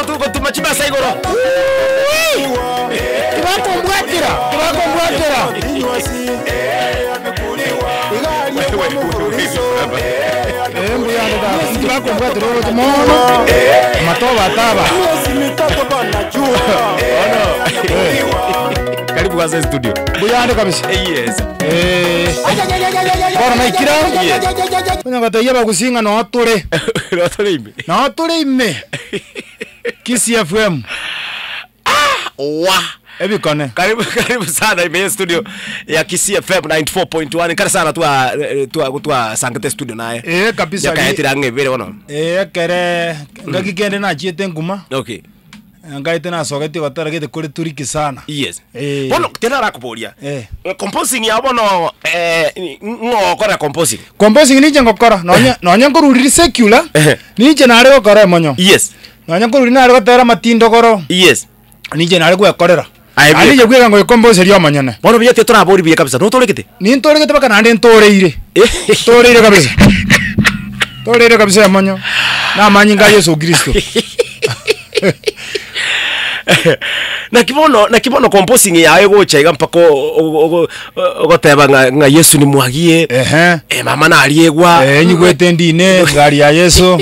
tuko tumachibasa igoro. Tubakombwatira. Karibu kwa studio. Buyande kabisa. Yes. Bora maikira. Kuna gatoya bagusinga no tore. No tore ime. Kisii FM. Wa. Ebikone. Karibu sana ime studio ya Kisii FM 94.1. Kara sana tua sangete studio naye. Kabisa. Yakaetira ngevere wono. Kere ngakikende na chiete nguma. Okay. Ngaite na sogeti batara gete kuri turiki sana. Yes. Bono tena rakuboria. Composing ya bono ngokora composing. Composing ni ngokora. Nonya ngoruri secular. Ni je nare gokora Emonyo. Yes. Nonya ngoruri nare gotera matindo goro. Yes. Ni je nare gwekorera. Ali je gwega ngo composer yo manyane. Bono biye tetora bori biye kabisa. No torekete. Ni torekete baka nande ntoreire. Toreire kabisa. Toreire kabisa Emonyo. Na manyinga Yesu Kristo. na kibono composing yawe gocha igampako ogoteba nga Yesu ni mwagie mama na aliegwa nyigwete ndine ngari ya Yesu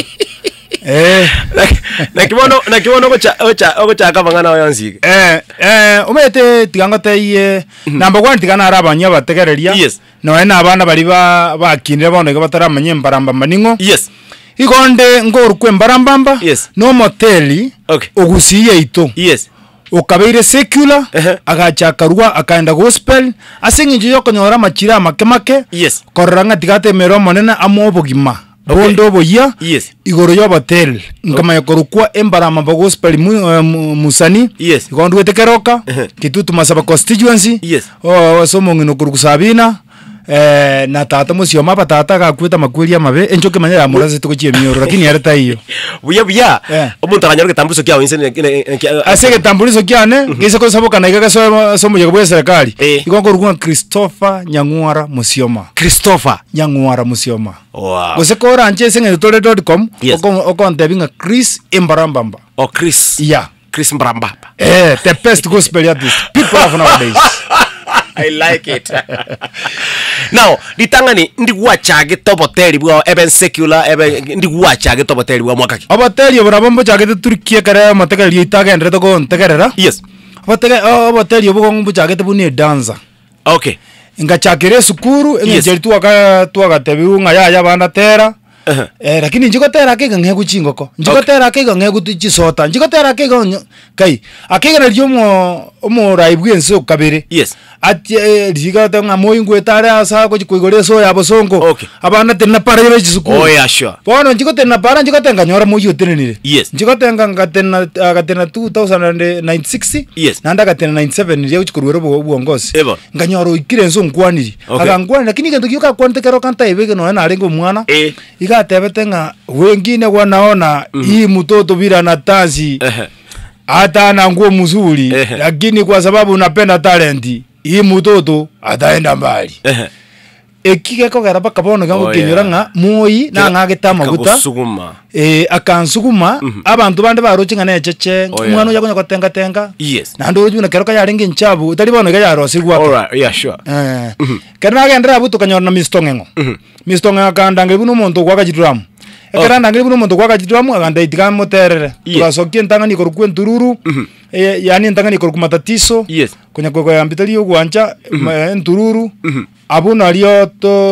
na kibono gocha kabangana oyansige umete tigangote number 1 tigana arabanya bategereria yes no ena abana bali bakinire bono bataramanye Embarambamba ningo yes igonde ngorukwe Embarambamba yes no moteli okay ogusiye ito yes ukabeire secular agachakarwa akaenda gospel asinginje yokonyora machira make yes koranga tigate mero monena amobogima bondo boya yes igoro yo hotel ngama yokorukwa Embarambamba gospel musani yes igondo wetekeroka kitutu masaba constituency yes somo ngino kurugusabina na tata musio mapa tata gakwita makweria mabe enjoke manyara muraze tukochie mioro lakini yareta hiyo buya omuntu akanyaro ketambuliso kyao inse asege tambuliso kyane ngise ko saboka na igaga somo je kubwe serikali igongo rugwa Christopher Nyangwara Musioma wow gose ko ranje senge tole.com okonte binga Chris Embarambamba Chris Chris Embarambamba the best gospel artist people of nowadays. I like it. Now, ditangani ndiguachage toboteri bwa even secular even ndiguachage toboteri bwa mwakaki. Aboteri obrabombo chage Turkiye kare mategeri itagendre to go ntegerera. Yes. Aboteri obogombo chage tebuni danza. Okay. Ingachakire sukuru engejeri tuaga tebiu ngaya banda tera. Lakini njikotera kega ngegu chingoko. Njikotera kega ngegu tichisota. Njikotera kega kai. Akega na omo raibwe nso kabere. Yes. Ati digata nga moyingwe tare asa ko chikuigore so ya bosongo. Okay. Abana tena para yebe chisukuru. Oh yeah sure. Bono njikotena para njikotenga nyora moyo tenenire. Yes. Njikotenga ngatena 2096. Yes. Nanda gatena 97 ndiye chikuruwero buongozi. Nganyoro ikire nso nkwaniri. Agangwana lakini kendo kyoka kwantekero kanta ibege no na arengo mwana. Igatebete wengine wanaona hii mtoto bila na tazi hata na nguo mzuri lakini kwa sababu unapenda talenti hii mtoto ataenda mbali ekike ko garaba kabono gango kinyuranga moyi na ngageta maguta akansuguma abantu bande baruchinga na cheche umwana uja kunya kwatenga yes na ndo ujuna keroka yaringi nchabu utalibono ga yarosirwa alright yeah sure kana gendera buto kanyora na mistongengo mistongengo kandange buno muntu kwa kajituramu ekeranda ngiri buno muntu kwa kajituramu aganda itika moterere turasokie ntangani korukwe ntururu yani ntangani korukuma matatizo kunya kwa ambitali ugwanja ntururu abuna aliyo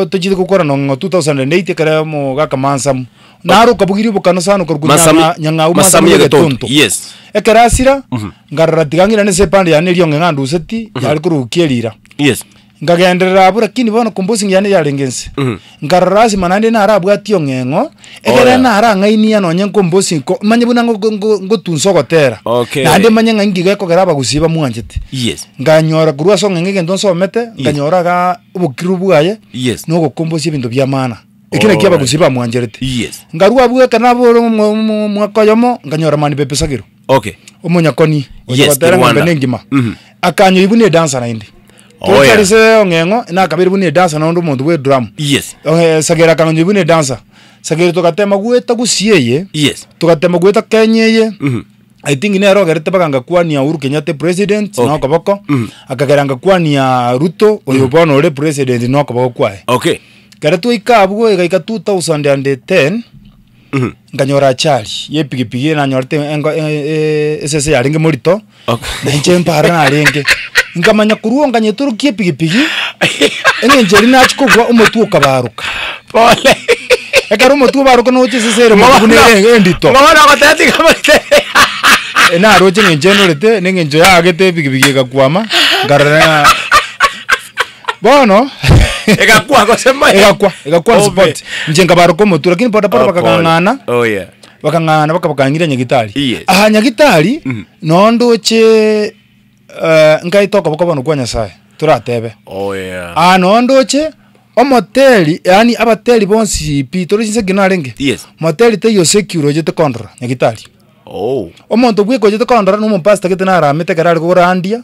tujide gukora no 2008 kare mu gakamansa naro kabugiri bukano sano korukunya nyangau masamu getonto yes ekerasira ngarara tigangira ne sepande yani liyo ngandu seti yali kurukirira yes ngagendera abura kini bono composing yani yalengense ngararasi manande na arabu atio ngengo ekere na aranga ini ano nyen composing ko manye buna ngo tunsogotera nande manye ngingige ko garaba gusiba muanjete yes nganyora kurwa so ngenge ndonso mete nganyora ga ubukiru bwaye yes no go compose ibintu bya mana ekire kiaba gusiba muanjete yes ngarwa bwe kana bo mwakoyomo nganyora mani pepe sagiro omonyakoni ogotera ngene ngima akanyo ibune dancer na indi Tukalise ongengo na kabiri bune dancer na ndo muntu we drum. Yes. Sagera kanyo bune dancer. Sagera tukatema gweta gusiyeye. Yes. Tukatema gweta kenyeye. I think nero gerete baganga kwania Uhuru Kenyatta president no kabako akageranga kwania Ruto oyo bono ore president no kabako kwae okay garetu ikabwo igaika 2010 nganyora chali ye pigipigi na nyorte ese yaringe morito na nchempa na renge ngamanya kuruo nganyeturu kie pigipigi ene njeri na chikogwa umutu kabaruka pole ekaro umutu baruka no chisesere mu bune endito ngona gotati kamate na roje ngenjeno lete nengenjo yagete pigipigi gakwama ngarana bono egakwa kosema egakwa sport njenga baruko mutu lakini poda bakangana oh yeah bakangana bakabakangira nyagitari yes. aha nyagitari nondo che ngaitoka bokobono kwa nyasaye turatebe oh yeah nondo che omoteli yani abateli bonsi pitoro sinse ginarenge yes moteli te yo secure je te kontra nyagitari oh omonto bwe ko je te kontra no mpasta ketena ramete karali ko randia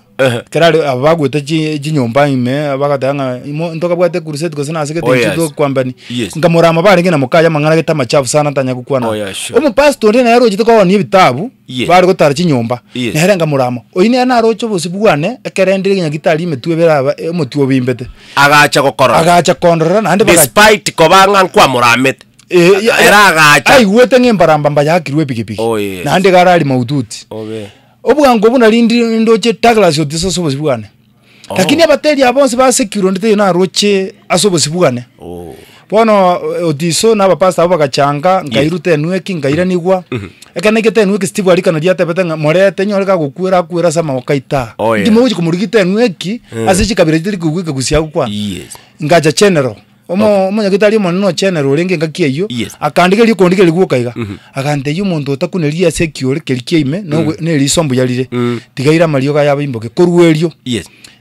karali abagwete jinyomba ime bagatanga ntoka bwate kurset ko sana asike te chido kwambani ngamurama bari ngena mukaya mangana geta machafu sana tanya kukwana ompasta ndi na yaro je te ko ni bitabu bari ko tar chinyomba neherenga murama oine na rocho bosibwane ekerendire nyagitari imetwe bera omutuo bimbete agacha kokora na ande despite ko banga kwa muramete era gacha ai wete Embarambamba yakirwe pigipigi na ande garali maututi obwango buna lindi ndoche Douglas otiso sobosibwane lakini abateli abonse ba secure ndite na roche asobosibwane bono otiso na bapasta abo bagachanga ngairute nweki ngairanigwa ekanegete nweki Steve alikana diate betenga morete nyoreka gukwera sama wakaita ndimo uji kumurigite nweki asichi kabire tiri kugwika gusia kwa ngaja general omo nyagitari mo no general renge ngakieyo akandike likondike liguokaiga akante yumuntu otakuneria secure kelikeime no ne lisombu yalire tigaira mario ga yabimboke koruerio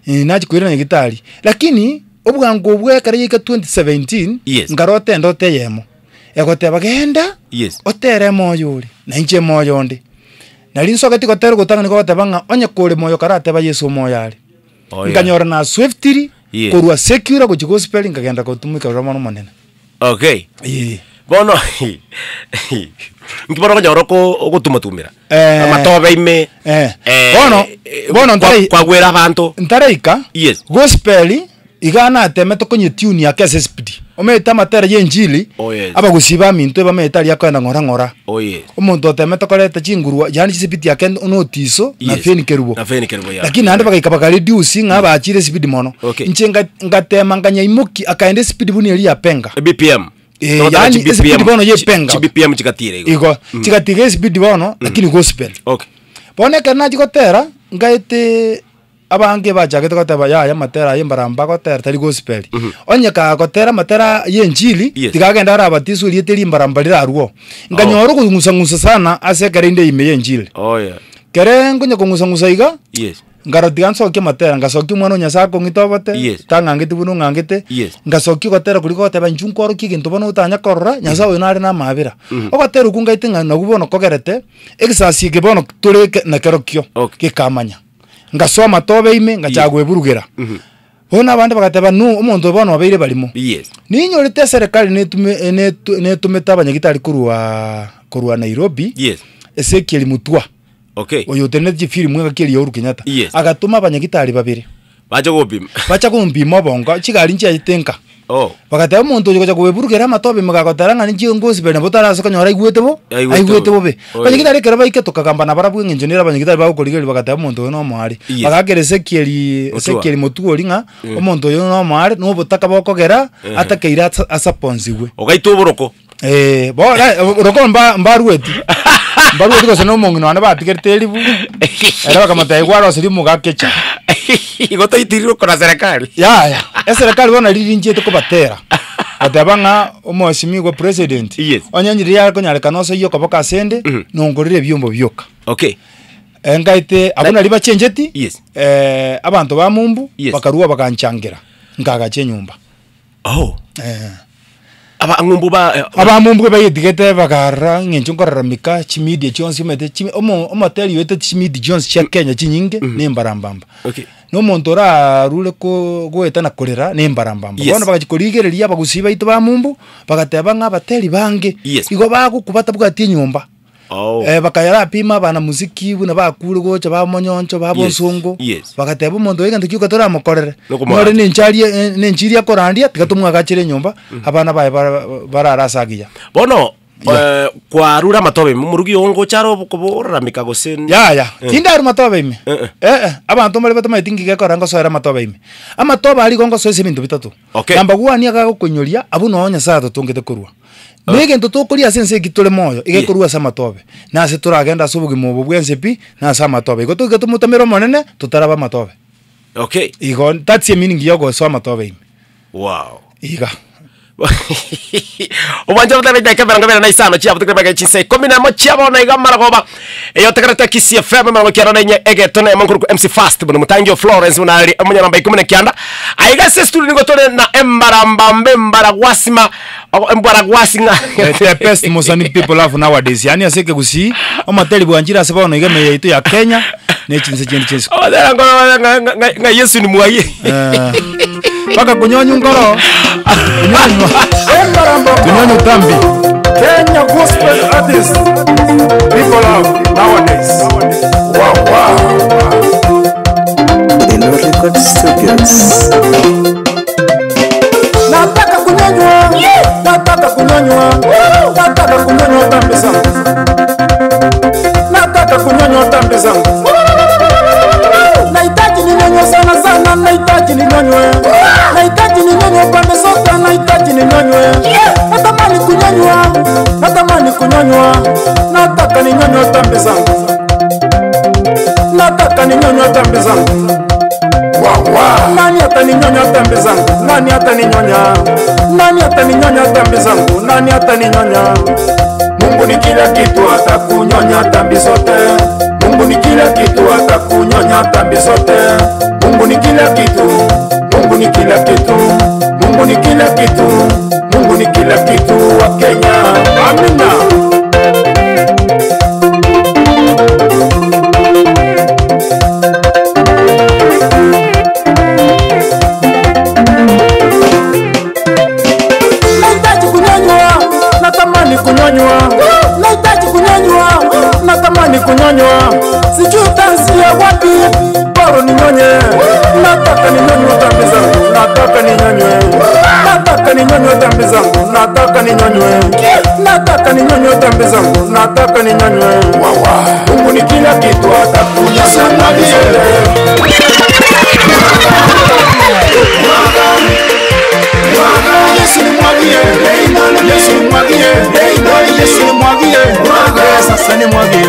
nachi kwira nyagitari lakini obwango bwe kareyika 2017 ngarote ndote yemo egote bagenda otere moyo uri na inche moyo ndi nalinso gati gotero gotanga niko batebanga onye kore moyo karate ba Yesu moyo ari nganyora na swiftly korwa secure go gospel ngagenda ko tumika romano manene okay bono ngibona ko nyoroko ogutumatumira amatobe ime bono kwa gwera abantu ntareika gospel igana ateme tokonye tune ya KSSPD ometa matera yenjili abagusiba minto bameta ya kwenda ngora omuntu ateme tokoreta chingurwa yani chisipiti yake notiso na feni kerubo lakini ande bakaikaba reduce ngaba achire speed mono nchenga ngatema nganya imuki akaende speed buni eli yapenga BPM yani speed bono yepenga BPM chikatire iko chikatire speed bono lakini gospel okay bone kana chikotera ngaite abange bajage tokoteba ya matera Embarambamba gotera tari gospel onyeka gotera matera yenjili tikagenda arabatisu lieteri Embarambamba liraruo nganyoro kungusa sana asekerinde ime yenjili kere ngonya kungusa iga ngaratiganso ke matera ngasoki mwana nyasako ngitobote tangangite bunu ngangite ngasoki gotera kuliko goteba njunkoro kiginto bono utanya korora nyasawo nari na mabira ogotera kungaite ngana gubono kogerete exasi ke bono tureke na kerokyo kikamanya ngasoma tobe ime ngachagwe burugira bona abandi bagateba no omuntu bono babeire balimo ninyorete serikali netumeta abanyagitari kurwa Nairobi Ezekiel Mutwa oyo teneje film ngakiri ya Uhuru Kenyatta agatuma abanyagitari babiri bacha kumpima bongo chigari nchi ayitenka bagateba omuntu oyo gocha kubeburugera matobe magagotaranga nchi ngozi bene botara soka nyora igwetebo be abanyagitari kera baike tokagamba na barabu ngenjonera abanyagitari bagukorigeri bagateba omuntu no mwari bagagere Ezekiel Mutwa linga omuntu oyo no mwari no botaka bokogera atakeira asaponziwe ogaito boroko roko mbarueti mbarueti ko sono mongo na batigerte elibu era bakamata igwaro sirimu gakecha igoto itiriro kona serikali ya serikali bona lirinje to kubatera atabanga omwashimigwa president onyanjiri yako nyareka so yo kaboka sende nongorire byombo byoka ngaite abona liba chenjeti abantu ba mumbu bakaruwa bakancangira ngaga chenyumba abamumbu bayidigete bagarra ngenchongoraramika chimidi chonsi mete omoteli yote chimidi Jones cha Kenya chinyinge Embarambamba no montora rule ko goeta na kolera Embarambamba bona bagachikorigereria bagusiba ito bamumbu bagateba ngabateli bange igo bagukubata bwati nyumba bakayara pima bana muziki buna bakuru gocha ba monyoncho ba bosongo bakateba mondo ega ndikiuka tora mukorere nore ninchiria korandia tigatumwa gachire nyumba abana bae bararasagia bono kwa rura matobe murugi ongo charo kubora mikagosen ya tinda matobe ime abantu mali batama itingi koranga soera matobe ime amatoba ali gongo soese bintu bitatu namba 1 aga gukonyoria abu no nya saa tutungite kurwa Mege nto tokoria sense kitole moyo igekurua sama tobe na se turagenda subugi mu bwense pi na sama tobe goto gato mutamero monene tutaraba matobe igo that's the meaning yogo sama tobe wow iga Umanja mtabenda kamera na isano chia butukre baga chinse komina mo chia bona igamara goba yo takarata Kisii FM mara kiara na nye egetone mankuru MC Fast bunu mutangio Florence unali amunya namba 10 kianda aiga se studio ngotone na Embarambamba Embaragwasinga the best Mozambique people have nowadays yani aseke gusi amateli bwanjira sebona igame yitu ya Kenya ne chinse nga Yesu ni mwaye baka kunyonyu ngoro kunyonyu tambi Kenya gospel artists people have nowadays wow in record studios nataka kunyonywa tambi zangu nataka kunyonywa tambi zangu nahitaji ninyonywe sana nahitaji ninyonywe pande zote nahitaji ninyonywe natamani kunyonywa nataka ninyonywe tambi zangu nani ataninyonya tambi zangu nani ataninyonya Mungu ni kila kitu atakunyonya tambi zote Mungu ni kila kitu atakunyonya tambi zote Mungu ni kila kitu wa Kenya amina natamani kunyonywa sijui tansia wapi boro ninyonye nataka ninyonywe tambi zangu nataka ninyonywe tambi zangu Mungu ni kila kitu atakunya sana Yesu ni mwagie sasa ni mwagie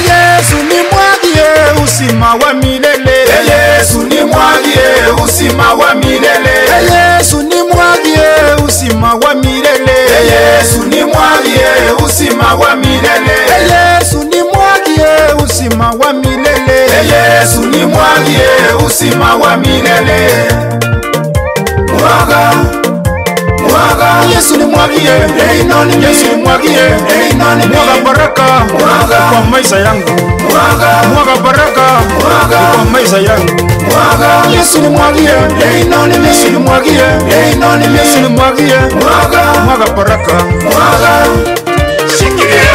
Yesu ni mwagie usima wa milele Yesu ni mwagie usima wa milele Yesu ni mwagie usima wa milele Yesu ni mwagie usima wa milele Yesu ni mwagie usima wa milele Yesu ni mwagie usima wa milele Yesu ni mwagie Yesu ni mwagie mwaga baraka kwa maisha yangu mwaga baraka kwa maisha yangu Yesu ni mwagie Yesu ni mwagie mwaga baraka shikilia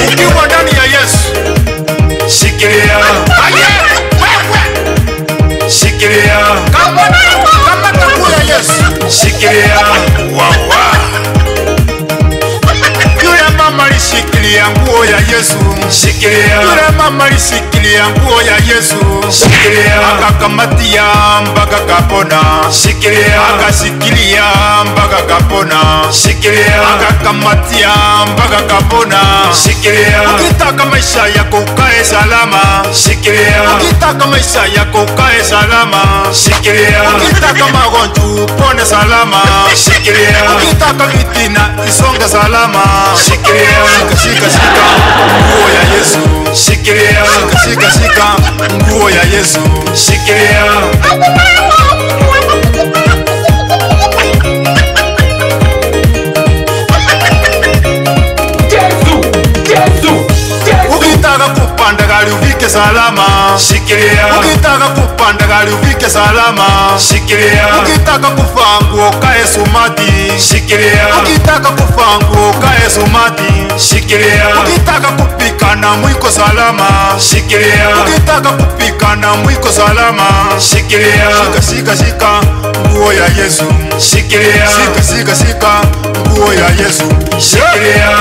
ukiwa ndani ya Yesu shikilia shikilia kama tabu ya Yesu shikilia yule mama alishikilia nguo ya Yesu shikilia yule mama alishikilia nguo ya Yesu shikilia akakamatia mpaka kapona shikilia akashikilia mpaka kapona shikilia akakamatia mpaka kapona shikilia ukitaka maisha yako ukae salama shikilia ukitaka maisha yako ukae salama shikilia ukitaka magonjwa upone salama shikilia ukitaka fitina isonge salama shikilia shika nguo ya Yesu shikilia shika nguo ya Yesu shikilia ukitaka kupanda gari uvike ufike salama, shikilia. Ukitaka kupanda gari ufike salama, shikilia. Ukitaka kuvaa nguo kae sumati, shikilia. Ukitaka kuvaa nguo kae sumati, shikilia. Ukitaka kupika na mwiko salama, shikilia. Ukitaka kupika na mwiko salama, shikilia. Shika nguo ya Yesu, shikilia. Shika nguo ya Yesu, shikilia.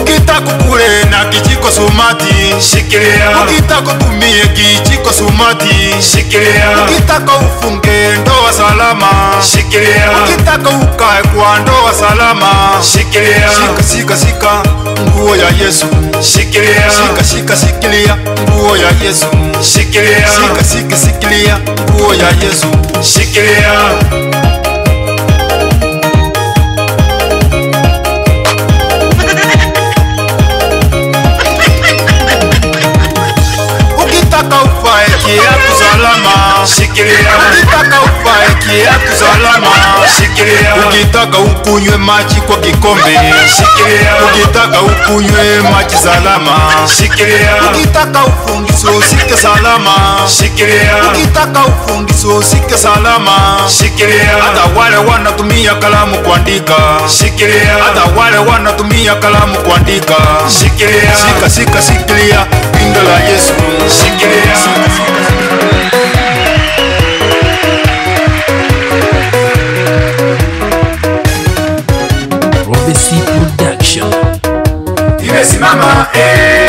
Ukitaka kule na kijiko sumati, shikilia. Ukitaka tumie kijiko sumati, shikilia. Ukitaka ufunge ndoa salama, shikilia. Ukitaka ukae kwa ndoa salama, shikilia. Shika nguo ya Yesu, shikilia. Shikilia nguo ya Yesu, shikilia. Shikilia nguo ya Yesu, shikilia. Ukitaka ufae kiatu salama, shikilia. Ukitaka ufae kiatu salama, shikilia. Ukitaka ukunywe maji kwa kikombe, shikilia. Ukitaka ukunywe maji salama, shikilia. Ukitaka ufungiso usike salama, shikilia. Ukitaka ufungiso usike salama, shikilia. Hata wale wanatumia kalamu kuandika, shikilia. Hata wale wanatumia kalamu kuandika, shikilia. Shikilia pindo la Yesu, shikilia. Production. Imesimama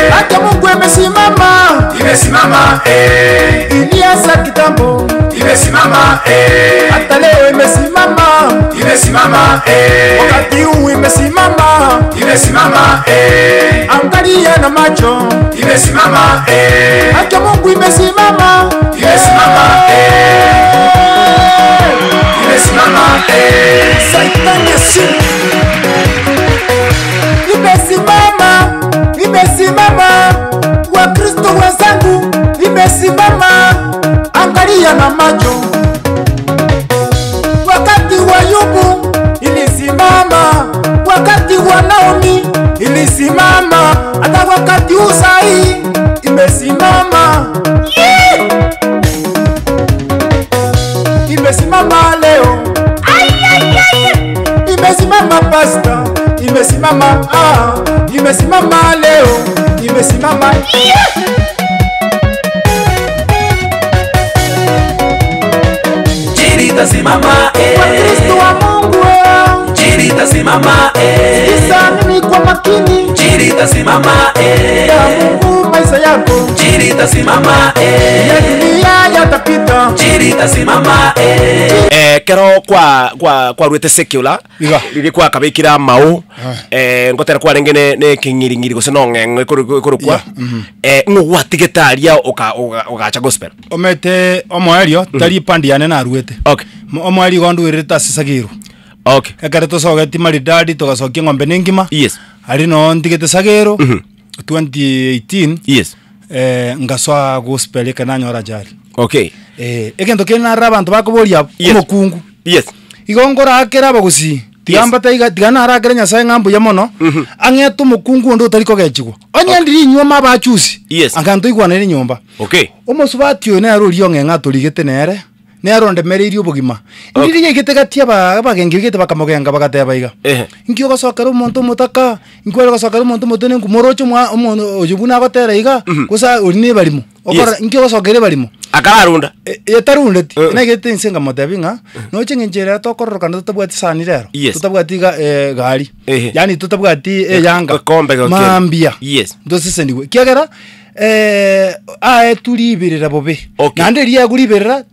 hata Mungu imesimama, imesimama ilianza kitambo, imesimama hata leo imesimama, imesimama wakati huu imesimama, imesimama angalia na macho, imesimama hata Mungu imesimama, imesimama imesimama Satan Yesu imesimama, wa Kristo wenzangu imesimama, angalia na macho, wakati wa Ayubu ilisimama, wakati wa Naomi ilisimama, hata wakati Usai imesimama, imesimama leo, imesimama pasta, imesimama imesimama leo, imesimama Jiri tasimama kwa Kristo wa Mungu, Jiri tasimama Isa mimi kwa makini, Jiri tasimama ya Mungu maisha yako, Jiri tasimama ya dunia yatapita, Jiri tasimama kero kwa rwete secular riri kwa kabikira mau ngotera kwa rengene ne kingiringiri gose no ng'eng'e kuru kwa ngwatigetaria ugacha gospel omete omwerio tari pandi yane na rwete okay omweri gondu irita sisagiro okay ekare tosogeti maridadi togasokia ng'ombe n'engima yes ari no ndigete sagiro 2018 yes ngaswa gospel kana nyora jari okay egento kena rabantu bakoboria omokungu yes igongora akera bagusi tigamba taiga tigana harakere nyasaye ng'ambo ya mono ang'eto omokungu ndo tariko gechigwo onyandiri inywa mabachusi akanto igwanere nyomba okay omosubatio ne arorio ng'eng'a torigete nere ne arondemereirie obogima ndiri igete gatia bagengi igete bakamogenga bagateba iga nkio gasokera omonto motaka nkwere gasokera omonto motene ngumorocho mwa omono ojubuna agotera iga gusa urine barimo okora nkio gasokere barimo akararunda etarundeti negete insenga motebinga noche ngenjera tokororoka tutabwati sani rero tutabwati gari yani tutabwati yanga mambia ndosese ndiwe kiagera tulibirira bobe nande ria guribirira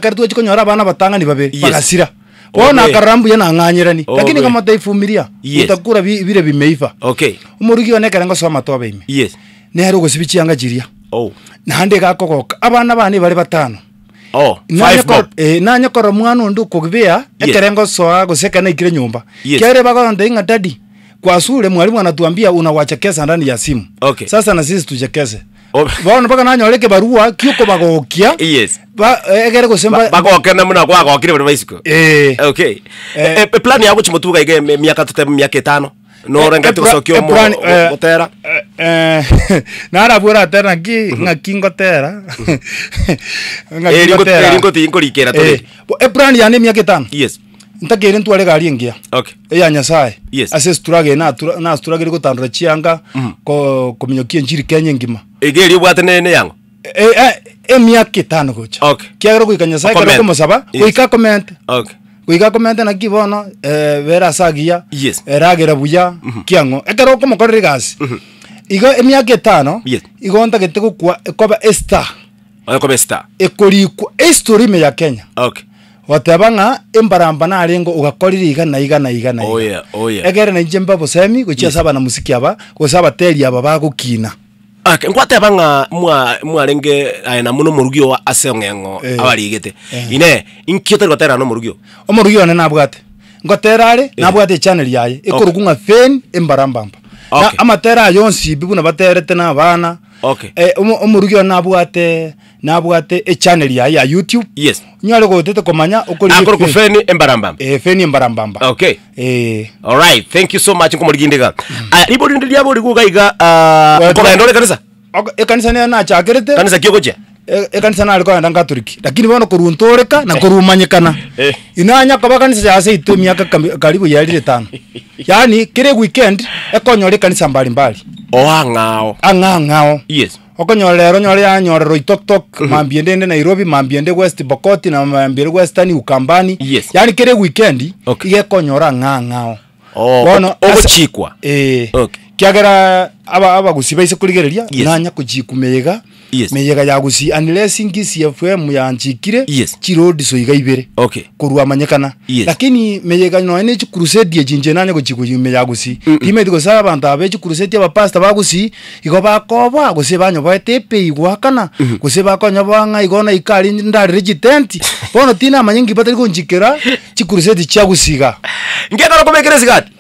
kartu chikonyora abana batangani babiri bagasira ona karambu yana nganyirani lakini kama taifumiria utakura bire bimeiva okay umurugi onekera ngo soma tobe ime nero gosibichianga jiria nande gakogoka abana bane bari batano nanya kora mwana ndu kugibia ekerengo soa gusekana ikire nyumba kere bagonde inga dadi kwa shule mwalimu anatuambia unawachekeza ndani ya simu sasa na sisi tuchekeze bono baka nanyoleke barua kiuko bagokia yes ba egere gosemba bagokena muna kwa gokire bari bicycle okay plan ya guchimotuga ige miaka tete miaka 5 no renga tusokyo mo gotera nara bura tera ngakingo tera ngakingo rikera to plan ya ne miaka 5 yes ntakere ntware gari engia okay ya nyasaye yes ase struggle na struggle gutandura chianga ko minyokie njiri Kenya ngima egeri bwate ne yango miaka 5 gocha okay kiagero kuikanya sai karo kumusaba kuika comment okay kuika comment na kibono vera sagia yes eragera buya kiango ekero kumukorera gasi igo miaka 5 yes igo ntagete gukwa ekoba star ekoba star ekorikwa history me ya Kenya okay watabanga Embarambamba na arengo ugakorira igana oh yeah egere na njemba bosemi guchia saba na musiki aba gusaba teri aba bagukina okay ngwate banga mwarenge na muno murugio wa asengengo abarigete ine inkiote gotera no murugio omurugio ne nabwate ngoterare nabwate channel yaye ikorugunga fen Embarambamba na amatera yonsi bibu na baterete na bana okay omurugio nabwate channel yaye ya YouTube yes nyale gotete komanya ukuri akoro ku fen Embarambamba fen Embarambamba okay all right thank you so much nkomurigindega ribori ndia bori gugaiga ko ndore kanisa kanisa ne na chakerete kanisa kyogoje kanisa na alikuwa ndanga Turiki lakini bono kuruntoreka na kurumanyikana inanya kwa kanisa ya ase itu miaka karibu ya 5 yani kire weekend ekonyore kanisa mbali angao yes okonyolero nyore ya nyorero itok mambiende Nairobi mambiende West Bokoti na mambiende Western Ukambani yes. yani kire weekend igekonyora ngao bono ogochikwa okay kiagera aba gusiba ise kurigereria nanya kujikumega yes. meyega ya gusi unless Kisii FM ya nchikire yes. chirodi so igaibere okay kurwa manyekana yes. lakini meyega no ene crusade ye jinje nanya kuchikumeya gusi ime diko saba bantu abechi crusade ya pastor bagusi igo bakoba gusi banyo batepe igwakana gusi bakonya banga igona ikali ndari regitent bono tina manyingi batari kunjikira chi crusade cha gusiga ngekara komekere sigati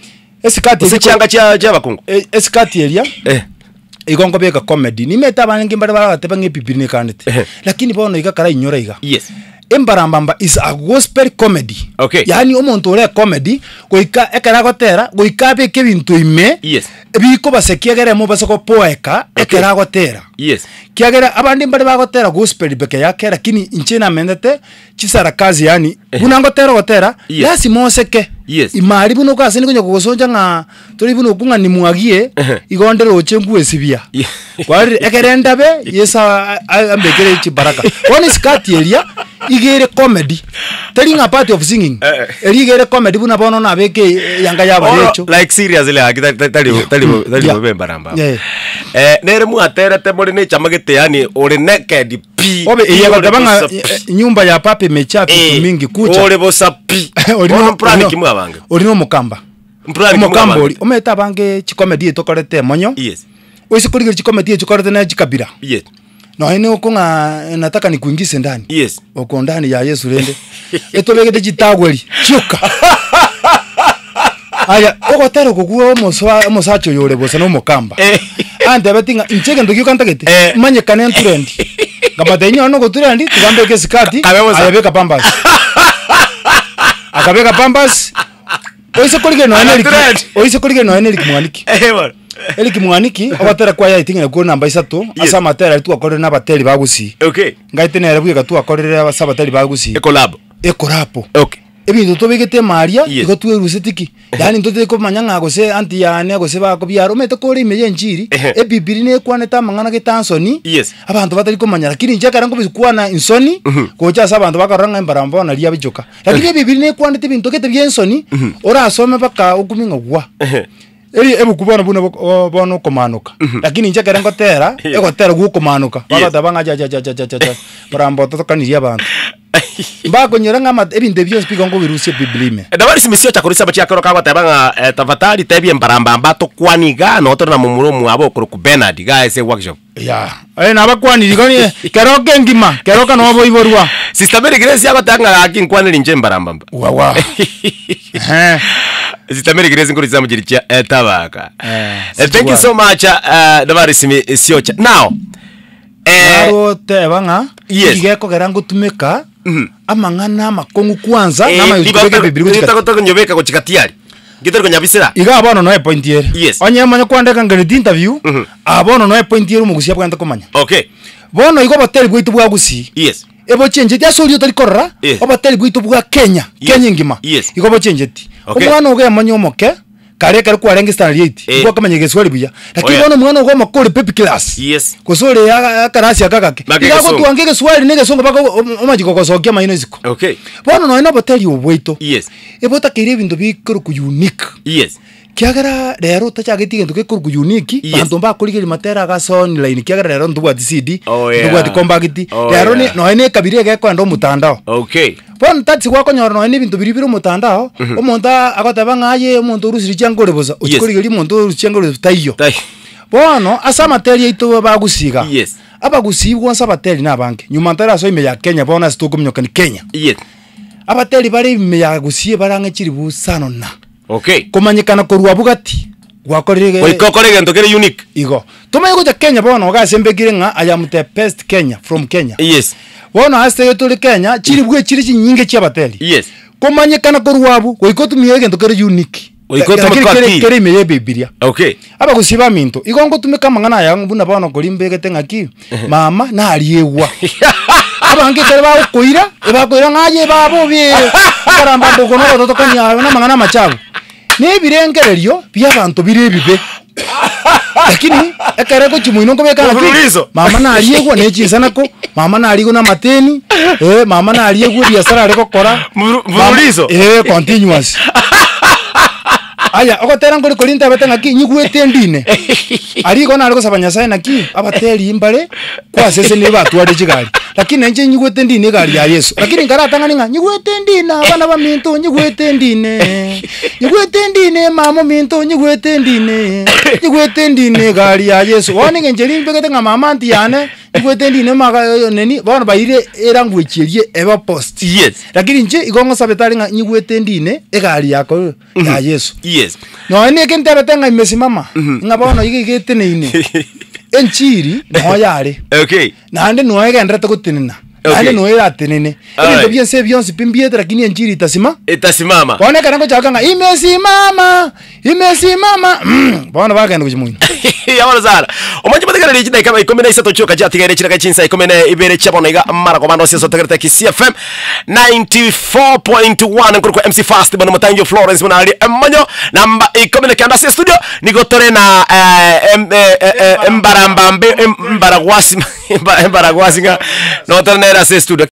esikati sichanga cha bakungu esikati elia igongo beka comedy ni meta bangi mbare bagateba ngepipirine kanete lakini bono igakara inyora iga yes Embarambamba is a gospel comedy okay yani omuntu ore comedy goika ekara gotera goika be kebintu ime yes biko basekiagere mu basoko poeka ekara gotera yes kiagera abandi mbare bagotera gospel beke yake lakini inchina mendete chisara kazi yani bunangotera gotera yasi moseke yes imari buno kasi ni kunyo kugosonja nga turi buno kunga ni muagie igondere ochengu esibia kwari ekerenda be yesa ambekere chibaraka one skati elia igere comedy telling a part of singing igere comedy buna bono na beke yanga yaba lecho like seriously tali Embarambamba nere mu aterete muri ne chamagete yani ori naked pi obe iya gabanga nyumba ya pape mechapi mingi kucha ori bosapi ori no plan kimu abange ori no mukamba mukamba ori ometa bange chikomedi etokorete Emonyo yes oise kurigire chikomedi etokorete na chikabira yes no ene okunga nataka nikuingize ndani yes uko ndani ya Yesu rende etobegete chitagweri chuka aya ogotero kuguo mosacho yore bosa no mukamba ande betinga inchege ndogyo kantagete manye kane nturendi ngabate nyo no goturendi tigambe ke skati ayabeka pambas akabeka pambas oise kurige no ene likimwaniki elikimwaniki abatera kwa yayitinga ko namba 3 asa matera tu akorera na bateri bagusi okay ngaitenera bwiga tu akorera abasabateri bagusi ekolapo okay ebintu tobegete maria igo tuerusetiki yani ntote ko manyanga gose anti yane gose bako byaro mete ko ri meje njiri ebibiri ne kwaneta mangana getansoni abantu batari ko manyara kiri njaka ngo bizikwana insoni ko cha abantu bakaranga Embarambamba na liya bijoka lakini ebibiri ne kwanete bintu kete byensoni ora asome baka ukuminga gwa ebu kubona buna bono komanuka lakini njaka ngotera egotera gu komanuka baba banga ja Embarambamba tokaniria abantu mbako nyeranga mat ebinde byo speak ngo birusie biblime ndabari simisio cha kurisa bachi akoro kaba tabanga tafatari tebi Embarambamba to kwaniga no to na mumuromu abo kuru ku Bernard guys workshop na bakwani digoni keroke ngima keroka no bo iborwa sister Mary Grace yako tanga akin kwaniri nje Embarambamba wa sister Mary Grace nguri zamujiricha tabaka thank you so much ndabari simisio cha now Naro tebanga. Yes. Igeko gerango tumeka. Amangana makongu kwanza. Nama yuzubeke bibiri kuchikati. Nitako nyobeka kuchikatiari. Gitari konyabisira. Iga abono noe pointiere. Yes. Onye manya kwandeka ngani interview. Abono noe pointiere mugusia bwanda komanya. Okay. Bono igo bateri bwitu bwa gusi. Yes. Ebo chenjeti asoli otari korra. Obateri bwitu bwa Kenya. Kenya ngima. Yes. Igo bo chenjeti. Omwana oge manyo moke. Kare kwa rangi standard 8. Igo kamanya geswali buya. Lakini bono mwana ogo makore pepi class. Yes. Kusole ya karasi akakake. Igo tuange geswali nege songa bako omajiko kosokia maino ziko. Okay. Bono no ina bateri obweito. Yes. Ebo takire bintu bikuru ku unique. Yes. Kiagara rero tachagiti gento ke kurgu unique bantu bakurigiri matera ga son line kiagara rero nduwa CD nduwa compact rero ni no ene kabire ge kwanda mutandao. Okay. Bon tatsi kwa konyoro no ene bintu biribiro mutandao omonta akotaba ngaye omonto urusiri cyangore boza ukurigiri omonto urusiri cyangore tayo bono asa materia ito bagusiga. Yes. Abagusibwa nsa bateri nabange nyuma ntara so ime ya Kenya bona stokumnyoka ni Kenya. Yes. Abateri bari ime ya gusie barange chiri busano na. Okay. Kumanyikana korwa bugati gwakorire oikokorege gento kere unique igo tumaye kuja Kenya bono gasembegire nga I am the best Kenya from Kenya. Yes. Bono haste yetu Kenya chiri bwe chiri nyinge chia bateli. Yes. Kumanyikana korwa bu goikotumye gento kere unique oikotumye kere meye bibilia. Okay. Aba gusiba minto igo ngo tumeka mangana yangu buna bono kolimbe getenga ki mama na aliyewa abange kare ba koira eba koira ngaye babo bie karamba dokono totokanya na mangana machabu ne birengererio byabantu birebibe lakini ekare ko chimuino ko beka mama na aliyegwa ne chinsana ko mama na aligo na mateni mama na aliyegwa biashara ariko kora mururizo continuous aya okotera ngori kolinta batanga ki nyigwete ndine ariko na ariko sabanya sana ki abateri imbale kwa sese ne batwade chigari lakini nje nyigwete ndine gari ya Yesu lakini ngaratanga ninga nyigwete ndina bana ba minto nyigwete ndine mama minto nyigwete ndine gari ya Yesu wani ngenjeri mbegete nga mama anti yane nyigwete ndine maga neni bana bayire erangu chirie eba post. Yes. Lakini nje igongo sabetari nga nyigwete ndine egari yako ya Yesu. Yes. No ene kente batanga imesimama nga bana yigete neine enchiri no yare. Okay. Na ande no egenda takutinina. Ande no era tinene. Ende bien se bien se pimbieta lakini enchiri itasimama. Bwana kana ngo chakanga imesimama. Bwana bagenda kujimuina. Yabona zara. Omanje bategera liji dai kama 13 choka jatigere chira kachinsa 10 ibere chabona iga mara kwa bando seso tegera Kisii FM 94.1 nkuru kwa MC Fast bwana Matanjo Florence bwana Ali Emonyo namba 10 kanda se studio nigotore na Embarambamba Embaragwasi nga no tana se studio